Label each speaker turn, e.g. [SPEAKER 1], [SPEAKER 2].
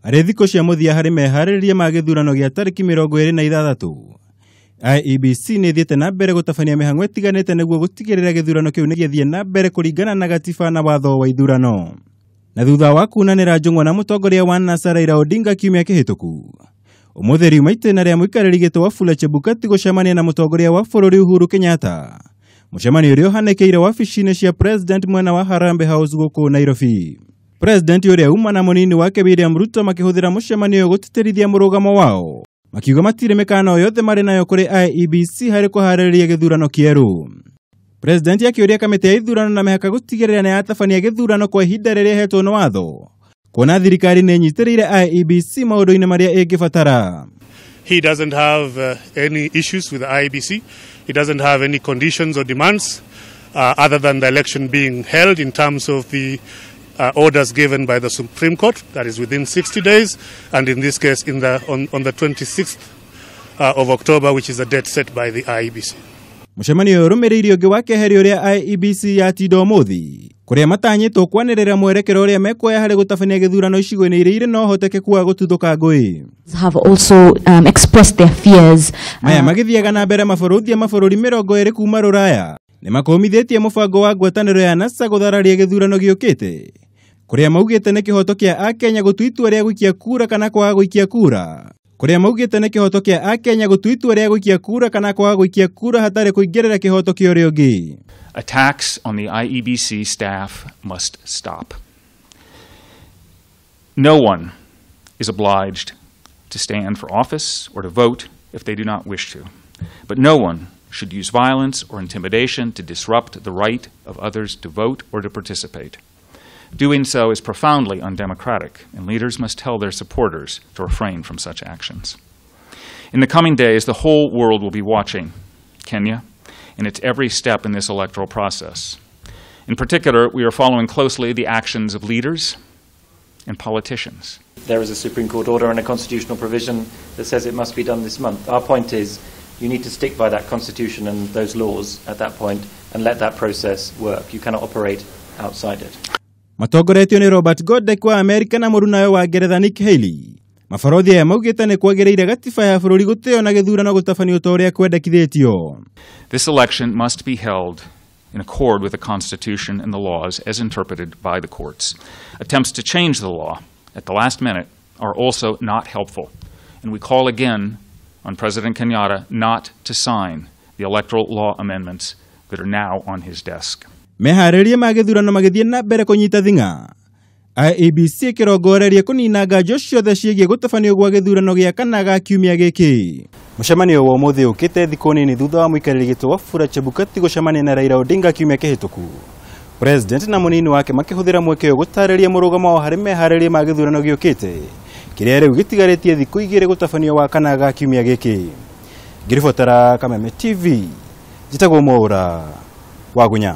[SPEAKER 1] Arĩ thikũ cia mũthia harĩ mehariria ma githurano gĩa tarĩki 26. IEBC nĩ thiĩte na mbere gũtabania mĩhang'o ĩtiganĩte nĩguo gũtigĩrĩra githurano kĩu nĩ gĩthiĩ na mbere kũringana na gatiba na watho wa ithurano. Na thutha wa kunanĩra njũng'wa na Mutongoria wa NASA Raila Odinga kiumia kĩhĩtũku, ũmũthĩ riuma itĩna rĩa muikariri gitii Wafula Chebukati gũcemania na Mutongoria wa bũrũri Uhuru Kenyatta. Mucemanio ũrĩa ũhanĩkĩire wabici-ini cia President mwena wa Harambee House gũkũ Nairobi. President uria uuma na munini wake William Ruto makihuthira Mucemanio gũtĩtĩrithia mũrũgamo wao, makiuga matirĩ mĩkana yothe marĩ nayo kũrĩ IEBC harĩ kũharĩrĩria githurano kĩerũ. President akĩũria kamiti ya ithurano na mehaka gũtigĩrĩra nĩ yatabania githurano kwa ihinda rĩrĩa ahetwo nĩ watho, kuona thirikari nĩ nyitĩrĩire IEBC maũndũ-inĩ marĩa ĩngĩbatara.
[SPEAKER 2] He doesn't have any issues with the IEBC. He doesn't have any conditions or demands other than the election being held in terms of the orders given by the Supreme Court, that is within 60 days, and in this case on the 26th of October, which is the date set by the IEBC.
[SPEAKER 1] Mucemanio ũrũmĩrĩire ũngĩ wa keherio ũrĩa IEBC yatinda ũmũthĩ, kũrĩa matanyĩtwo kwanĩrĩra mwerekero ũrĩa mekuoya harĩ gũtabania gĩthurano icigo-inĩ iria irĩ na ũhotekeku wa gũtuthũka ngũĩ.
[SPEAKER 3] Have also expressed their fears.
[SPEAKER 1] Maya magĩthiaga na mbere mabarothi mabũrũri 20 kuma Rũraya nĩ makomithĩtie mũbango wa ngwatanĩro ya NASA gũthararia gĩthurano gĩũkĩte, kũrĩa maugĩte nĩ kĩhoto kĩa Akenya gũtua itua rĩa gũikia kura kana kwaga gũikia kura. Kũrĩa maugĩte nĩ kĩhoto kĩa Akenya gũtua itua rĩa gũikia kura kana kwaga gũikia kura hatarĩ kũingĩrĩra kĩhoto kĩa ũrĩa ũngĩ.
[SPEAKER 4] Attacks on the IEBC staff must stop. No one is obliged to stand for office or to vote if they do not wish to. But no one should use violence or intimidation to disrupt the right of others to vote or to participate. Doing so is profoundly undemocratic, and leaders must tell their supporters to refrain from such actions. In the coming days, the whole world will be watching Kenya in its every step in this electoral process. In particular, we are following closely the actions of leaders and politicians.
[SPEAKER 5] There is a Supreme Court order and a constitutional provision that says it must be done this month. Our point is you need to stick by that constitution and those laws at that point and let that process work. You cannot operate outside it.
[SPEAKER 1] Matongoretio nĩ Robert Godek wa Amerika na mũrunawe wa Ngeretha Nick Haley. Mabarothi aya maugĩte nĩ kwagĩrĩire gatiba ya bũrũri gũtĩo na gĩthurano gũtabanio ta ũrĩa kwendekithĩtio.
[SPEAKER 4] This election must be held in accord with the Constitution and the laws as interpreted by the courts. Attempts to change the law at the last minute are also not helpful, and we call again on President Kenyatta not to sign the electoral law amendments that are now on his desk.
[SPEAKER 1] Mehariria ma githurano magĩthiĩ na mbere kũnyita thing'a. IEBC ĩkĩrongoreria kũnina nganja ciothe ciĩgiĩ gũtabanio gwa gĩthurano gĩa kana ga kiumia gĩkĩ. Mucemanio wa ũmũthĩ ũkĩte thikũ nini thutha wa muikariri gitii Wafula Chebukati gũcemania na Raila Odinga kiumia kĩhĩtũku. President na munini wake makihuthira mweke gũtarĩria mũrũgamo wa harĩ mehariria ma gĩthurano gĩũkĩte, kĩrĩa rĩu gĩtigarĩtie thikũ 2 gũtabanio wa kana ga kiumia gĩkĩ. Ngĩribotera Kameme TV, njĩtagwo Mwaura wa Gunya.